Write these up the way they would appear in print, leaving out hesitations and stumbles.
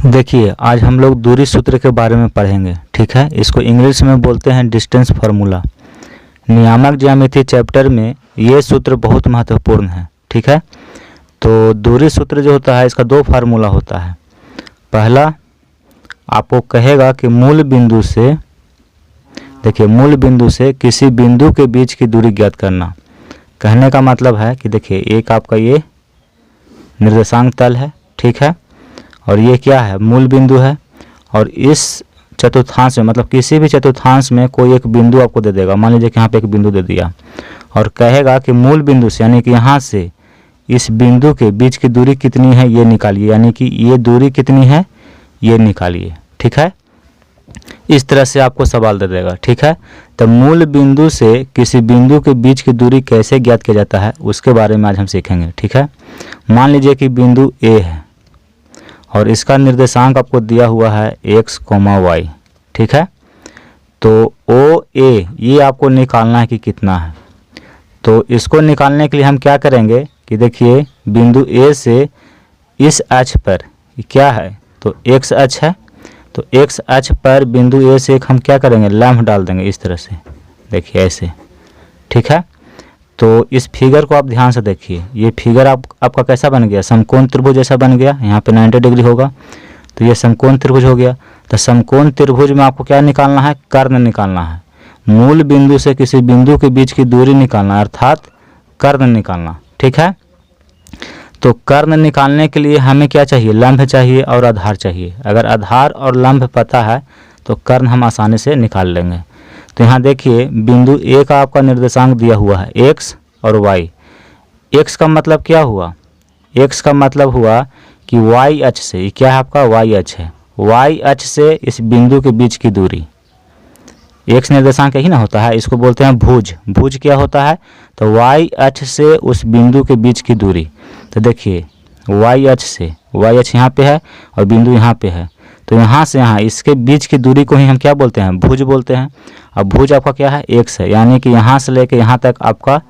देखिए, आज हम लोग दूरी सूत्र के बारे में पढ़ेंगे। ठीक है, इसको इंग्लिश में बोलते हैं डिस्टेंस फार्मूला। नियामक ज्यामिति चैप्टर में ये सूत्र बहुत महत्वपूर्ण है। ठीक है, तो दूरी सूत्र जो होता है इसका दो फार्मूला होता है। पहला आपको कहेगा कि मूल बिंदु से, देखिए मूल बिंदु से किसी बिंदु के बीच की दूरी ज्ञात करना। कहने का मतलब है कि देखिए एक आपका ये निर्देशांक तल है, ठीक है, और ये क्या है, मूल बिंदु है। और इस चतुर्थांश में मतलब किसी भी चतुर्थांश में कोई एक बिंदु आपको दे देगा। मान लीजिए कि यहाँ पे एक बिंदु दे दिया और कहेगा कि मूल बिंदु से यानी कि यहाँ से इस बिंदु के बीच की दूरी कितनी है ये निकालिए, यानी कि ये दूरी कितनी है ये निकालिए। ठीक है, इस तरह से आपको सवाल दे देगा। ठीक है, तो मूल बिंदु से किसी बिंदु के बीच की दूरी कैसे ज्ञात किया जाता है उसके बारे में आज हम सीखेंगे। ठीक है, मान लीजिए कि बिंदु ए है और इसका निर्देशांक आपको दिया हुआ है x, y। ठीक है, तो ओ ए ये आपको निकालना है कि कितना है। तो इसको निकालने के लिए हम क्या करेंगे कि देखिए बिंदु ए से इस अक्ष पर क्या है, तो x अक्ष है, तो x अक्ष पर बिंदु ए से एक हम क्या करेंगे, लंब डाल देंगे इस तरह से, देखिए ऐसे। ठीक है, तो इस फिगर को आप ध्यान से देखिए, ये फिगर आपका कैसा बन गया, समकोण त्रिभुज जैसा बन गया। यहाँ पे 90 डिग्री होगा तो ये समकोण त्रिभुज हो गया। तो समकोण त्रिभुज में आपको क्या निकालना है, कर्ण निकालना है। मूल बिंदु से किसी बिंदु के बीच की दूरी निकालना अर्थात कर्ण निकालना। ठीक है, तो कर्ण निकालने के लिए हमें क्या चाहिए, लंब चाहिए और आधार चाहिए। अगर आधार और लंब पता है तो कर्ण हम आसानी से निकाल लेंगे। तो यहाँ देखिए बिंदु ए का आपका निर्देशांक दिया हुआ है x और y। x का मतलब क्या हुआ, x का मतलब हुआ कि y अक्ष से, ये क्या है आपका y अक्ष है, y अक्ष से इस बिंदु के बीच की दूरी। x निर्देशांक यही ना होता है, इसको बोलते हैं भुज। भुज क्या होता है, तो y अक्ष से उस बिंदु के बीच की दूरी। तो देखिए y अक्ष से, y अक्ष यहाँ पे है और बिंदु यहाँ पे है, तो यहाँ से यहाँ इसके बीच की दूरी को ही हम क्या बोलते हैं, भुज बोलते हैं। अब भुज आपका क्या है, x है, यानी कि यहाँ से लेके यहाँ तक आपका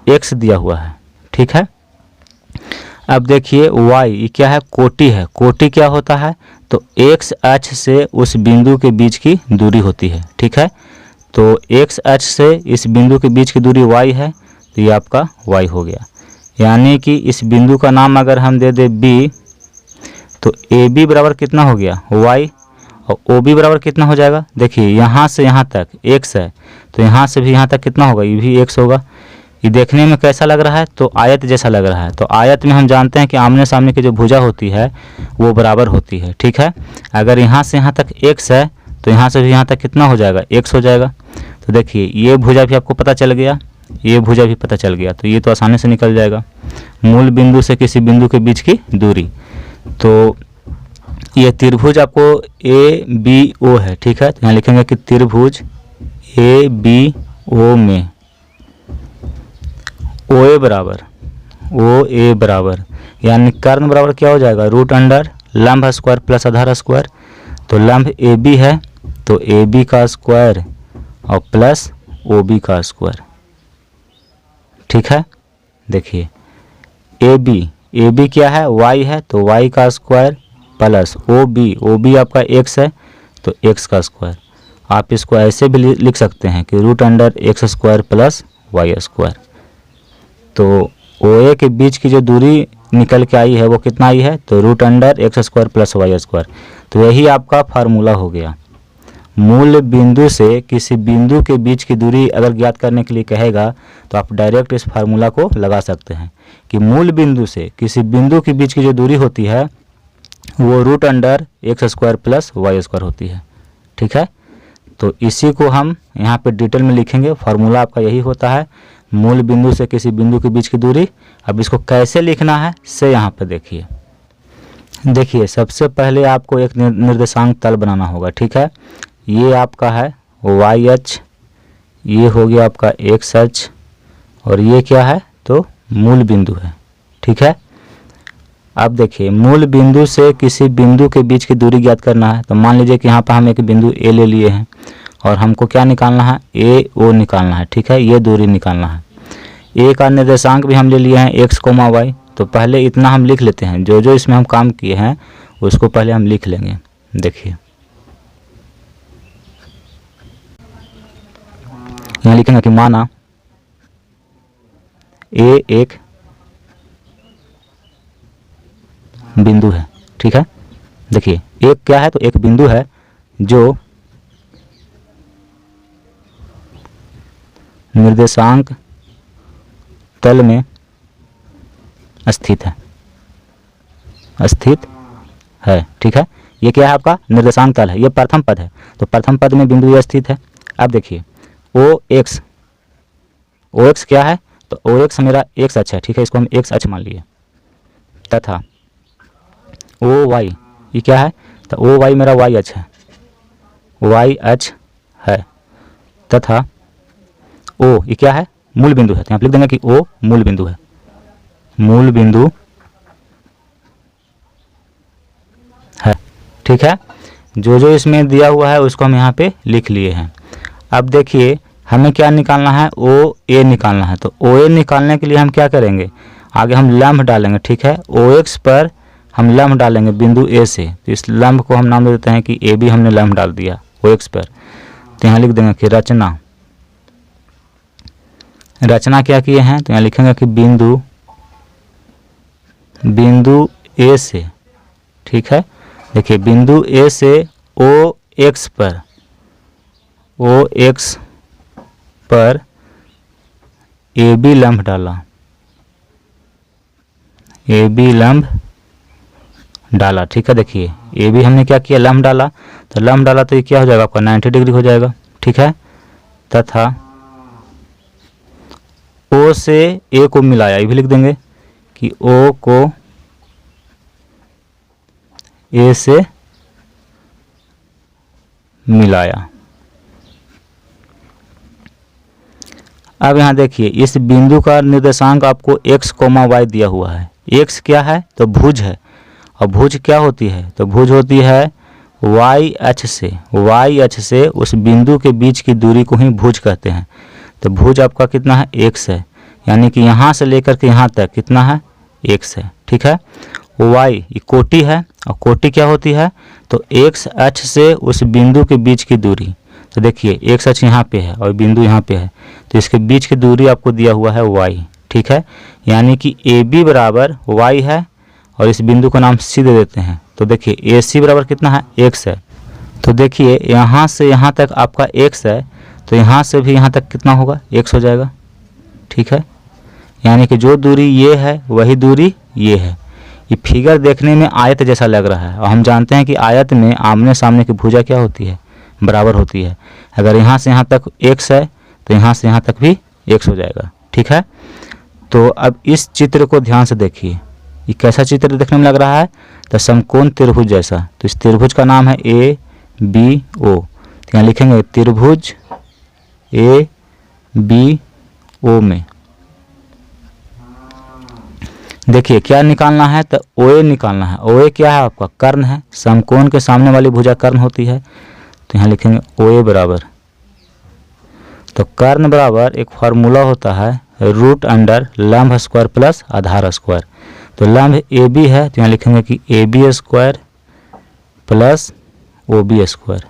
x दिया हुआ है। ठीक है, अब देखिए y ये क्या है, कोटि है। कोटि क्या होता है, तो x अक्ष से उस बिंदु के बीच की दूरी होती है। ठीक है, तो x अक्ष से इस बिंदु के बीच की दूरी y है, तो ये आपका y हो गया। यानी कि इस बिंदु का नाम अगर हम दे दे b, तो AB बराबर कितना हो गया, y, और OB बराबर कितना हो जाएगा, देखिए यहाँ से यहाँ तक x है, तो यहाँ से भी यहाँ तक कितना होगा, ये भी x होगा। ये देखने में कैसा लग रहा है, तो आयत जैसा लग रहा है। तो आयत में हम जानते हैं कि आमने सामने की जो भुजा होती है वो बराबर होती है। ठीक है, अगर यहाँ से यहाँ तक x है तो यहाँ से भी यहाँ तक कितना हो जाएगा, x हो जाएगा। तो देखिए ये भुजा भी आपको पता चल गया, ये भुजा भी पता चल गया, तो ये तो आसानी से निकल जाएगा। मूल बिंदु से किसी बिंदु के बीच की दूरी, तो ये त्रिभुज आपको ABO है। ठीक है, तो यहाँ लिखेंगे कि त्रिभुज ABO में OA बराबर यानी कर्ण बराबर क्या हो जाएगा, रूट अंडर लंब स्क्वायर प्लस आधार स्क्वायर। तो लंब AB है तो AB का स्क्वायर और प्लस OB का स्क्वायर। ठीक है, देखिए AB क्या है, y है, तो y का स्क्वायर प्लस OB आपका x है, तो x का स्क्वायर। आप इसको ऐसे भी लिख सकते हैं कि root under x square plus y square. तो OA के बीच की जो दूरी निकल के आई है वो कितना आई है, तो root under x square plus y square. तो यही आपका फार्मूला हो गया। मूल बिंदु से किसी बिंदु के बीच की दूरी अगर ज्ञात करने के लिए कहेगा तो आप डायरेक्ट इस फार्मूला को लगा सकते हैं कि मूल बिंदु से किसी बिंदु के बीच की जो दूरी होती है वो root under x square plus y square होती है। ठीक है, तो इसी को हम यहाँ पे डिटेल में लिखेंगे। फार्मूला आपका यही होता है, मूल बिंदु से किसी बिंदु के बीच की दूरी। अब इसको कैसे लिखना है से यहाँ पे देखिए सबसे पहले आपको एक निर्देशांक तल बनाना होगा। ठीक है, ये आपका है y अक्ष, ये हो गया आपका x अक्ष, और ये क्या है, तो मूल बिंदु है। ठीक है, अब देखिए मूल बिंदु से किसी बिंदु के बीच की दूरी ज्ञात करना है। तो मान लीजिए कि यहाँ पर हम एक बिंदु A ले लिए हैं और हमको क्या निकालना है, AO निकालना है। ठीक है, ये दूरी निकालना है। A का निर्देशांक भी हम ले लिए हैं x, y। तो पहले इतना हम लिख लेते हैं, जो जो इसमें हम काम किए हैं उसको पहले हम लिख लेंगे। देखिए यहाँ लिखेंगे कि माना ए एक बिंदु है, ठीक है। देखिए एक क्या है, तो एक बिंदु है जो निर्देशांक तल में स्थित है, ठीक है। ये क्या है, आपका निर्देशांक तल है, ये प्रथम पद है, तो प्रथम पद में बिंदु ये स्थित है। अब देखिए ओ एक्स क्या है, तो ओ एक्स मेरा एक्स अक्ष है, ठीक है, इसको हम एक्स अक्ष मान लिए। तथा ओ वाई ये क्या है, तो ओ वाई मेरा वाई अक्ष है, वाई अक्ष है। तथा ओ ये क्या है, मूल बिंदु है, तो यहाँ लिख देंगे कि ओ मूल बिंदु है, मूल बिंदु है, ठीक है। जो जो इसमें दिया हुआ है उसको हम यहाँ पे लिख लिए हैं। अब देखिए हमें क्या निकालना है, ओ ए निकालना है। तो ओ ए निकालने के लिए हम क्या करेंगे, आगे हम लंब डालेंगे, ठीक है। ओ एक्स पर हम लंब डालेंगे बिंदु ए से, तो इस लंब को हम नाम दे देते हैं कि ए बी हमने लंब डाल दिया ओ एक्स पर। तो यहाँ लिख देंगे कि रचना क्या किए हैं, तो यहाँ लिखेंगे कि बिंदु ए से, ठीक है। देखिए बिंदु ए से ओ एक्स पर ए बी लंब डाला, ठीक है। देखिए ए बी हमने क्या किया, लंब डाला, तो ये क्या हो जाएगा आपका 90 डिग्री हो जाएगा, ठीक है। तथा ओ से ए को मिलाया, ये भी लिख देंगे कि ओ को ए से मिलाया। अब यहाँ देखिए इस बिंदु का निर्देशांक आपको x, y दिया हुआ है। x क्या है, तो भुज है, और भुज क्या होती है, तो भुज होती है y अक्ष से उस बिंदु के बीच की दूरी को ही भुज कहते हैं। तो भुज आपका कितना है, x है, यानी कि यहाँ से लेकर के यहाँ तक कितना है, x है, ठीक है। y ये कोटि है, और कोटि क्या होती है, तो x अक्ष से उस बिंदु के बीच की दूरी। तो देखिए x अक्ष यहाँ पे है और बिंदु यहाँ पे है, तो इसके बीच की दूरी आपको दिया हुआ है y, ठीक है। यानी कि ए बी बराबर y है, और इस बिंदु का नाम c दे देते हैं। तो देखिए ए सी बराबर कितना है, x है। तो देखिए यहाँ से यहाँ तक आपका x है, तो यहाँ से भी यहाँ तक कितना होगा, x हो जाएगा, ठीक है। यानी कि जो दूरी ये है वही दूरी ये है। ये फिगर देखने में आयत जैसा लग रहा है, और हम जानते हैं कि आयत में आमने सामने की भुजा क्या होती है, बराबर होती है। अगर यहाँ से यहाँ तक x है, तो यहाँ से यहाँ तक भी x हो जाएगा, ठीक है। तो अब इस चित्र को ध्यान से देखिए, ये कैसा चित्र देखने में लग रहा है, तो समकोण त्रिभुज जैसा। तो इस त्रिभुज का नाम है ए बी ओ। तो यहाँ लिखेंगे त्रिभुज ए बी ओ में देखिए क्या निकालना है, तो ओ ए निकालना है। ओ ए क्या है, आपका कर्ण है, समकोण के सामने वाली भुजा कर्ण होती है। तो यहाँ लिखेंगे ओ ए बराबर, तो कर्ण बराबर एक फार्मूला होता है रूट अंडर लंब स्क्वायर प्लस आधार स्क्वायर। तो लंब ए बी है, तो यहाँ लिखेंगे कि A B square plus O B square.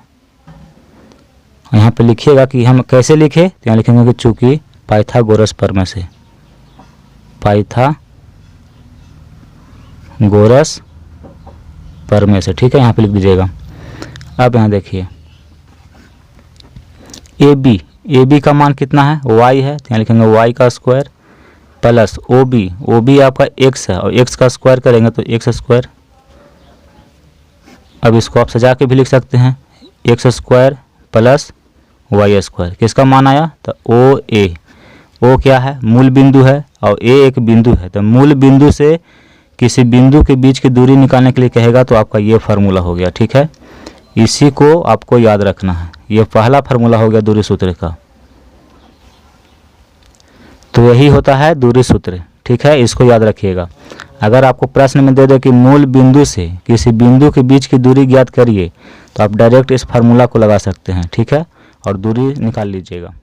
यहाँ पे लिखिएगा कि हम कैसे लिखे, तो यहाँ लिखेंगे कि चूंकि पाइथागोरस प्रमेय से, पाइथागोरस प्रमेय से, ठीक है। यहाँ पे लिख दीजिएगा। अब यहाँ देखिए ए बी का मान कितना है, y है, तो यहाँ लिखेंगे y का स्क्वायर प्लस ओ बी आपका x है, और x का स्क्वायर करेंगे तो x स्क्वायर। अब इसको आप सजा के भी लिख सकते हैं, x square plus y square. किसका मान आया, तो ओ क्या है, मूल बिंदु है, और a एक बिंदु है। तो मूल बिंदु से किसी बिंदु के बीच की दूरी निकालने के लिए कहेगा, तो आपका ये फार्मूला हो गया, ठीक है। इसी को आपको याद रखना है, ये पहला फार्मूला हो गया दूरी सूत्र का। तो यही होता है दूरी सूत्र, ठीक है, इसको याद रखिएगा। अगर आपको प्रश्न में दे दे कि मूल बिंदु से किसी बिंदु के बीच की दूरी ज्ञात करिए, तो आप डायरेक्ट इस फार्मूला को लगा सकते हैं, ठीक है, और दूरी निकाल लीजिएगा।